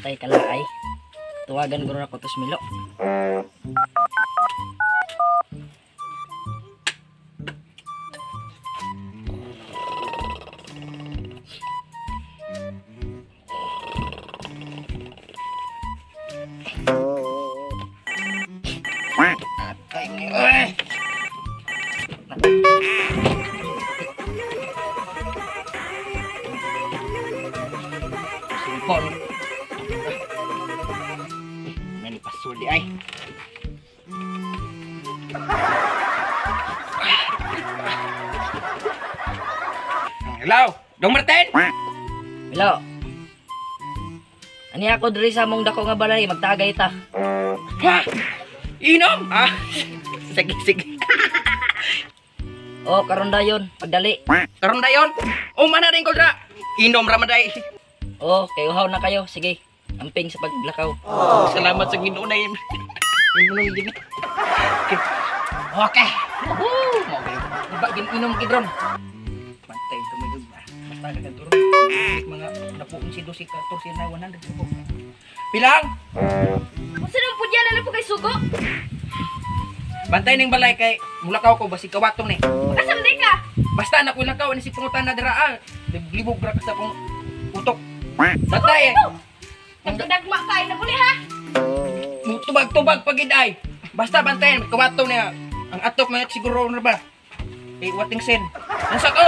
tay kalaay. Tuwagan ko na ko to Milo. Atay ni oy. Simpon. Nani password di ay. Hello, Dong Martin? Milo. Ani ako diri sa mong dako nga balay magtagay ta. Ha? Inom? Ah, sige, sige. Oh, karon dayon, pagdali. Karon dayon. O mana rin ko dra. Inom ramaday. Oh, kay uhaw na kayo. Sige. Amping sa paglakaw. Salamat sa Ginoo na yun. Inom din. Okay. Woohoo! Diba inom kidron? Pantay tumigog ba? Basta ka turo. Mga napuon si Dosi ka to na 100 po. Pilang? Unsa nang pudyan na po kay sugo? Bantay ning balay kay mulakaw ko basi kawatong ni. Asam di ka? Basta anak ko lakaw ni si pungutan na dira. Libog ra ka sa kong utok. Bantay eh. Nagdagma kay na buli ha. Tubag-tubag pagid ay. Basta bantayan kawatong niya. Ang atok na siguro na ba? Eh wating sen. Nasa ko.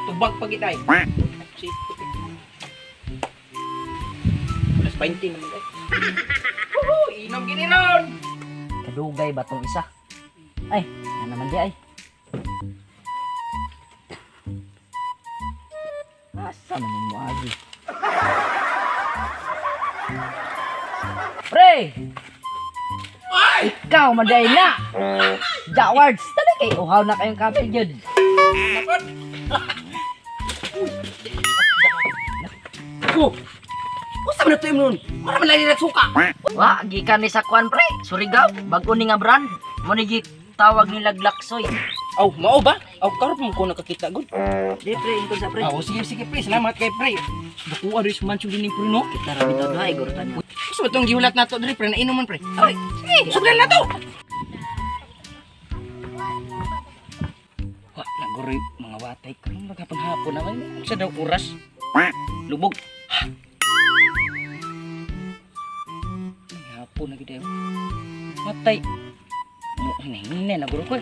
Tubag pagid ay. Si Plus 20 naman ay. Woohoo! Inom gini ron. Kadugay ba tong isa? Ay, na naman di ay. Asa man mo agi? Pre! Ay! Ikaw maday na! Jawards, tali kay uhaw na kayong kapil jud. Nakot. Ko. Usa man to imnon? Para man lali nagsuka. Wa, gikan ni sa kwan pre. Surigaw, bago ni nga brand. Mo ni tawag ni Laglaksoy. Aw, mao ba? Aw karop mo ko nakakita gud. Di pre, ingkod sa pre. Aw sige sige pre, salamat kay pre. Dakuha ris man sud dining pre no. Kita ra bitaw duhay gurutan mo. Gusto ba tong gihulat nato diri pre na inuman pre? Ay, sige, sugdan na to. Wa naguri mga watay ko magapang hapon naman. Sa daw oras. Lubog. Hapon na gid. Matay. Mo hine na guro ko.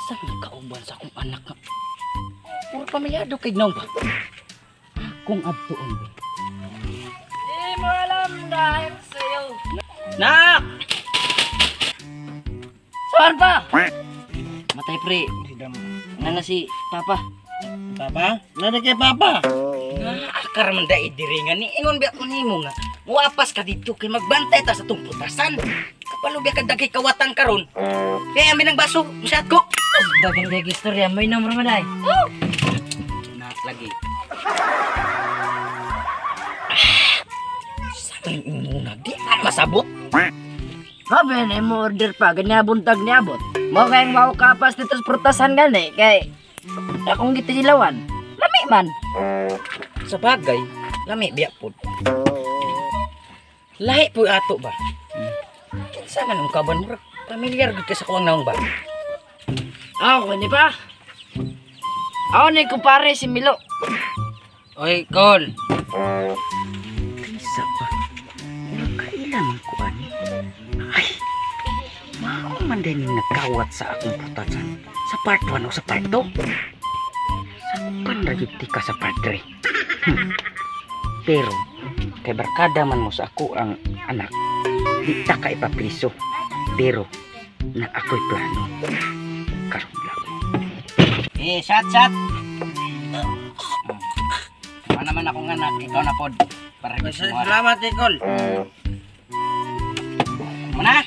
Saan nagkauban sa akong anak nga? Puro pamilyado kay naong ba? Akong abtuon ba? Di mo alam dahil sa'yo. Nak! Saan pa? Matay pre. Nana si Papa. Papa? Nada kay Papa? Akar man dai diringan ni ingon biya ko nimo nga. Muapas ka dito kay magbantay ta sa tong putasan. Kapalo biya ka dagay kawatan karon. Kaya amin ang baso, masyad ko. Dagang gag istorya mo inom ramaday. Nak lagi. Sabi mo na di man masabot. Sabi na mo order pa, ganyan buntag niabot. Mo kayong mau kapas dito sa prutasan gani, kay akong gitisilawan. Lami man. Sa bagay, lami biya pod. Lahi po ato ba? Kinsa man ang kaban mo? Pamilyar gud ka sa kuwang naong ba? Ako, hindi pa. Ako ni kumpare si Milo. Oy, Col. Isa pa. Kailan ko ani? Ay, mao man din yung nagkawat sa akong putasan. Sa part 1 o sa part 2? Sa panlagiti ka sa part 3. Pero, kay barkada man mo sa ako ang anak, di ta ka ipapriso. Pero, na ako'y plano. Karon lang. Eh, shot. Ano naman akong anak, ikaw na pod. Para salamat, Col. Mana?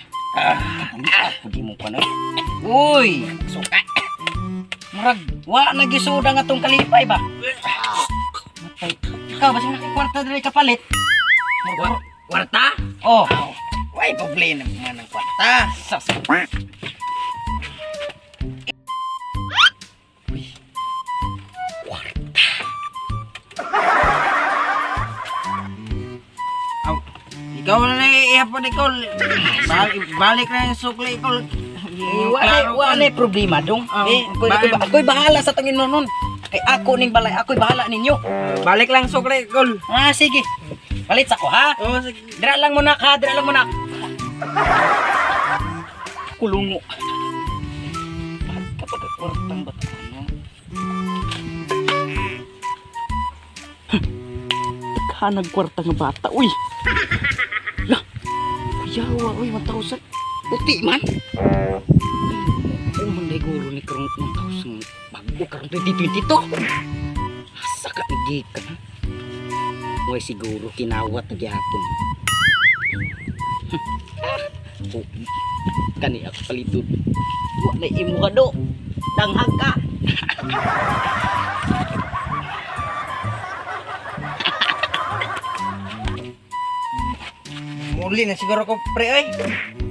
Pudi mo pa na. Uy, suka. Murag, wa nagisuda nga tong kalipay ba? Matay. Ikaw, basta nakikwarta dili kapalit. Kwarta? Oh. Why problema man ang kwarta? Sas. Ikaw na ihapon ikaw. Balik na yung sukli ikaw. Wala problema dong. Ako'y bahala sa tangin mo nun. Kay ako ning balay, ako'y bahala ninyo. Balik lang sukli, Kol. Ah, sige. Palit sa ko ha. Oo, sige. Dira lang muna ka, dira lang muna. Kulungo. Kapag kwartang bata ano. Naghanag kwarta nga bata, uy. Lah. Yawa, uy, 1,000. Puti man. Ay, manday guro ni karong 1,000. Bago karong 2022. Asa ka igikan. Uy, siguro kinawat na gyapon. Kani ako palitod. Wala imo ka do. Danghag ka. Muli na siguro ko, pre, ay.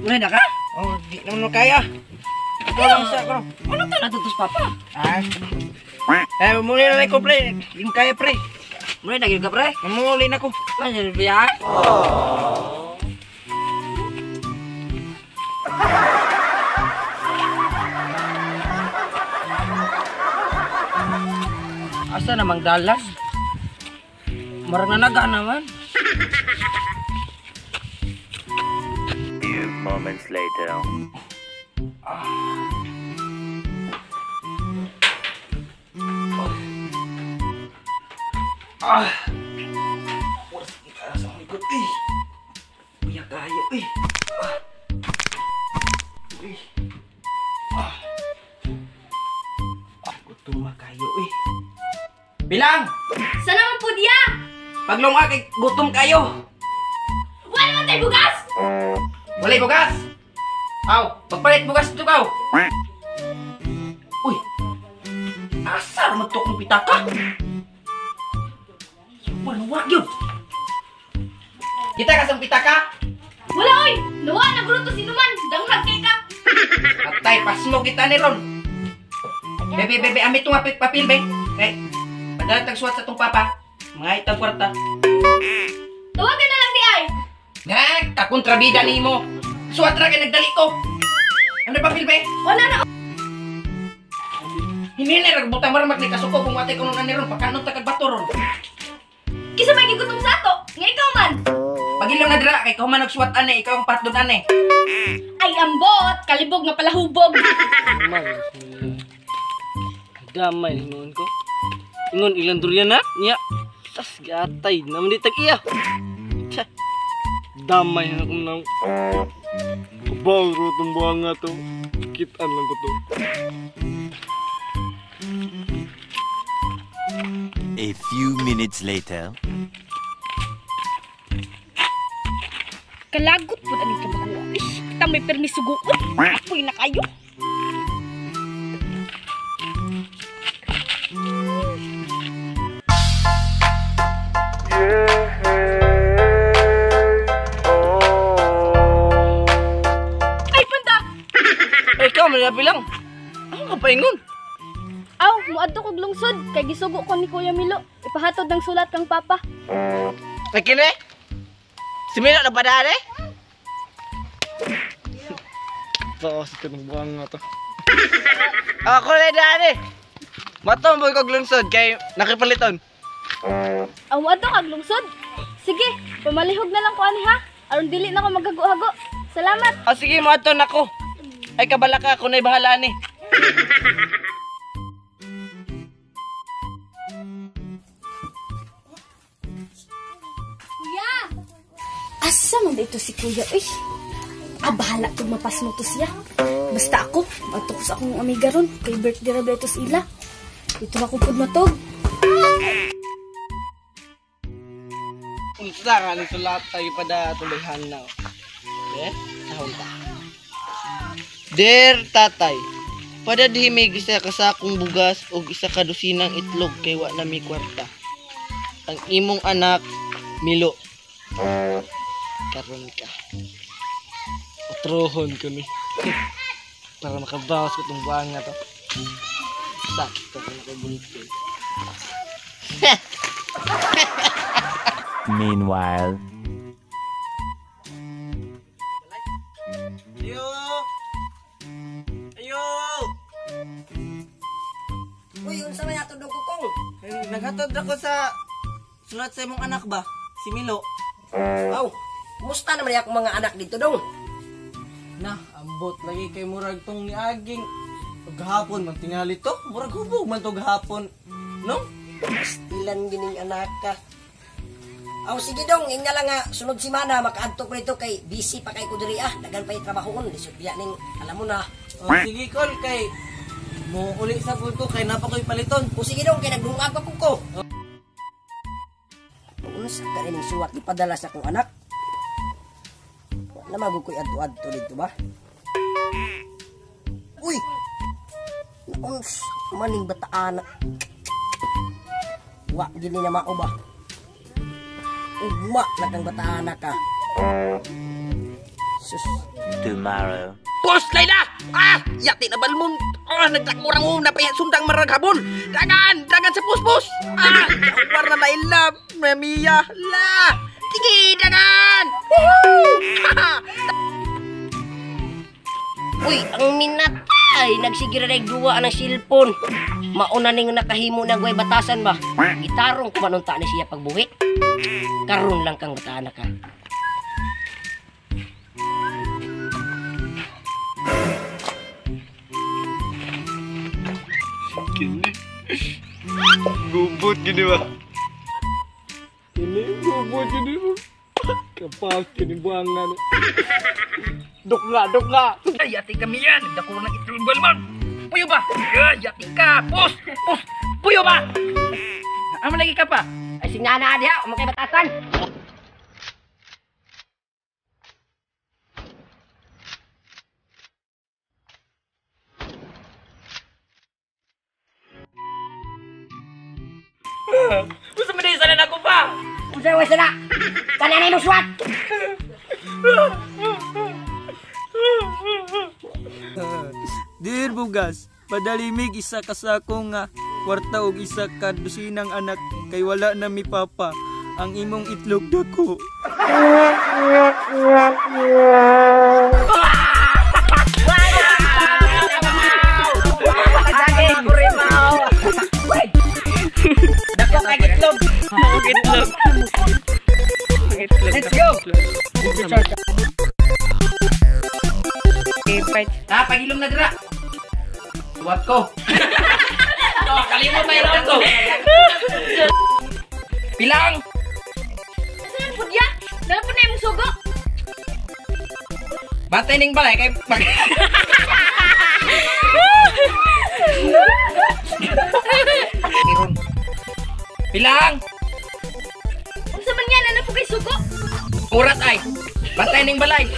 Wala na ka? Oh, di naman mo kaya. Ikaw lang sa ko. Ano ta natutos papa? Ah. Muli na lang ko, pre. Di mo kaya, pre. Muna na gyud ka pre. Muli na ko. Ano biya? Asa namang dalas? Marang nanaga naman. Few moments later. Biya kayo eh. Gutom kayo eh. Bilang! Saan naman po diya? Paglunga kay gutom kayo. Wala naman tayo bugas! Walay bugas. Aw, pagpalit bugas ito kaw. Uy. Asar magtuk ng pitaka. Wala yun. Kita kasang pitaka. Wala oy! Nawa na gruto sinuman! Danghag kay ka! Atay, pasmo kita ni Ron. Bebe, amit itong papil, be. Okay. Padala tagsuwat sa itong papa. Mga itang kwarta. Tawagan na lang di ay! Ngak, kakontrabida ni mo. Suwat ra kay nagdali ko. Ano papil, be? Wala na! Hindi na, nagbutang maramag ni kasuko kung matay ko nun ni Ron. Pagkanon tagagbato Ron. Kisa may gigutom sa ato! Nga ikaw man! Pagilong na dira, kay kauman nagsuwat ane, ikaw ang patdon ane. Ay ambot! Kalibog nga pala hubog! Damay ingon ko. Ingon ilang durian na? Nya. Tas gatay naman di tag-iya. Tsa. Damay na kung nang kabaw ro itong buhanga to. Kitaan lang ko to. A few minutes later. Kalagot po na dito mga ish! Kita may permis suguot! Apoy na kayo! Ay, panda! Ay, ikaw, malabi lang. Ano ka pa ingon? Aw, muadto kog lungsod kay gisugo ko ni Kuya Milo. Ipahatod ng sulat kang papa. Ay, kini? Simino na ba dali? Taos ka ng buhanga to. Ako na dali. Matong boy kog lungsod kay nakipaliton. Aw, muadto kag lungsod. Sige, pamalihog na lang ko ani ha. Aron dili na ko maghago-hago. Salamat. Ah, sige, maton ako. Ay, kabala ka, ako na'y bahala ni. Kuya! Asa man dito si Kuya? Uy, bahala kung mapas mo to siya. Basta ako, matok sa akong amiga ron. Kay birthday ra betos ila. Dito na kupod matog. Unsa ka ni sulat tayo pada tulihan na. Eh, sahon ta. Dear tatay, pada dihi may isa ka sakong bugas o isa ka dusinang itlog kay wa na mi kwarta. Ang imong anak Milo. Karon ka. Trohon ko ni. Para makabawas ko itong buwan nga to. Sakto ko nakabulto. Meanwhile, Ayo! Ayo! Uy, unsa man ato dong kukong? Naghatod ako sa sulat sa imong anak ba? Si Milo. Aw, kumusta naman akong mga anak dito dong? Na, ambot lagi kay murag tong niaging. Gahapon man tingali to. Murag hubog man to gahapon. No? Ilan gining anak ka? Aw, sige dong, inya lang nga, sunod simana, makaadto ko nito kay busy pa kay kudiri dagan pa yung trabahoon, lisod biya ning, alam mo na. O, sige kol kay mo uli sa food ko kay napa ko'y paliton. O sige dong, kay nagdungag pa po ko. Unsa ka rin suwat ipadala sa akong anak? Wala magug ko'y adto-adto dito ba? Uy! Unsa maning bataan? Wa gini na mao ba? Ugma na kang bataan ka. Sus. tomorrow. Boss Layla! Yati na balmon. Nagdakmurang mo na pa sundang maraghabon. Dagan sa puspos. War na Layla, Mamiya. La! Sige, dagan! Uy, ang minatay. Nagsigira na duwa ng silpon. Mauna ning nakahimo na guay batasan ba? Gitarong kumanunta ni siya pagbuhi. Karon lang kang bataan ka. Gubot gini ba? Ini gubot gini ba? Kapal kini buangan. Dok nga. Ay, yati kami yan. Dako na itlong balman. Puyo ba? Ay, yati ka. Pus. Puyo ba? Amo lagi ka pa? Ay, sinana dia. Umakay batasan. Gusto mo din sana ako pa? Usay wa sana. Kananay mo swat. Dir bugas, padalimig isa ka sa akong nga kwarta og isa ka dusinang anak kay wala na mi papa ang imong itlog dako. Dako kay itlog. Let's go. Pagilom na dira. Suwat ko. Kalimot na yun ko. Pilang. Saan po diya? Dala po na yung sugo. Batay ning balay kay pag... Pilang. Kung sa man yan, ano po kay sugo? Urat ay. Batay ning balay.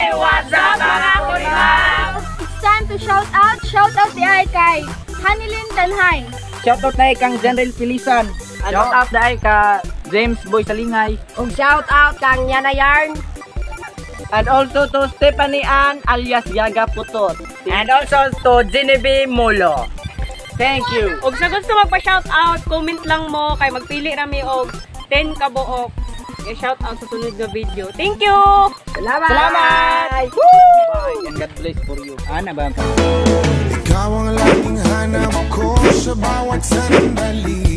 Hey, what's up mga kulimang? It's time to shout out. Shout out di ay kay Hanilin Danhay. Shoutout na kang General Pilisan. Shoutout na ka James Boy Salingay. Ug shout out kang Yana Yarn. And also to Stephanie Ann alias Yaga Putot. And also to Genevieve Molo. Thank you. Og sa gusto magpa-shout out, comment lang mo kay magpili rami og 10 ka buok. I-shout out sa sunod na video. Thank you! Salamat! Bye! And God bless for you. Ana ba? Ikaw ang laging hanap ko sa bawat sandali.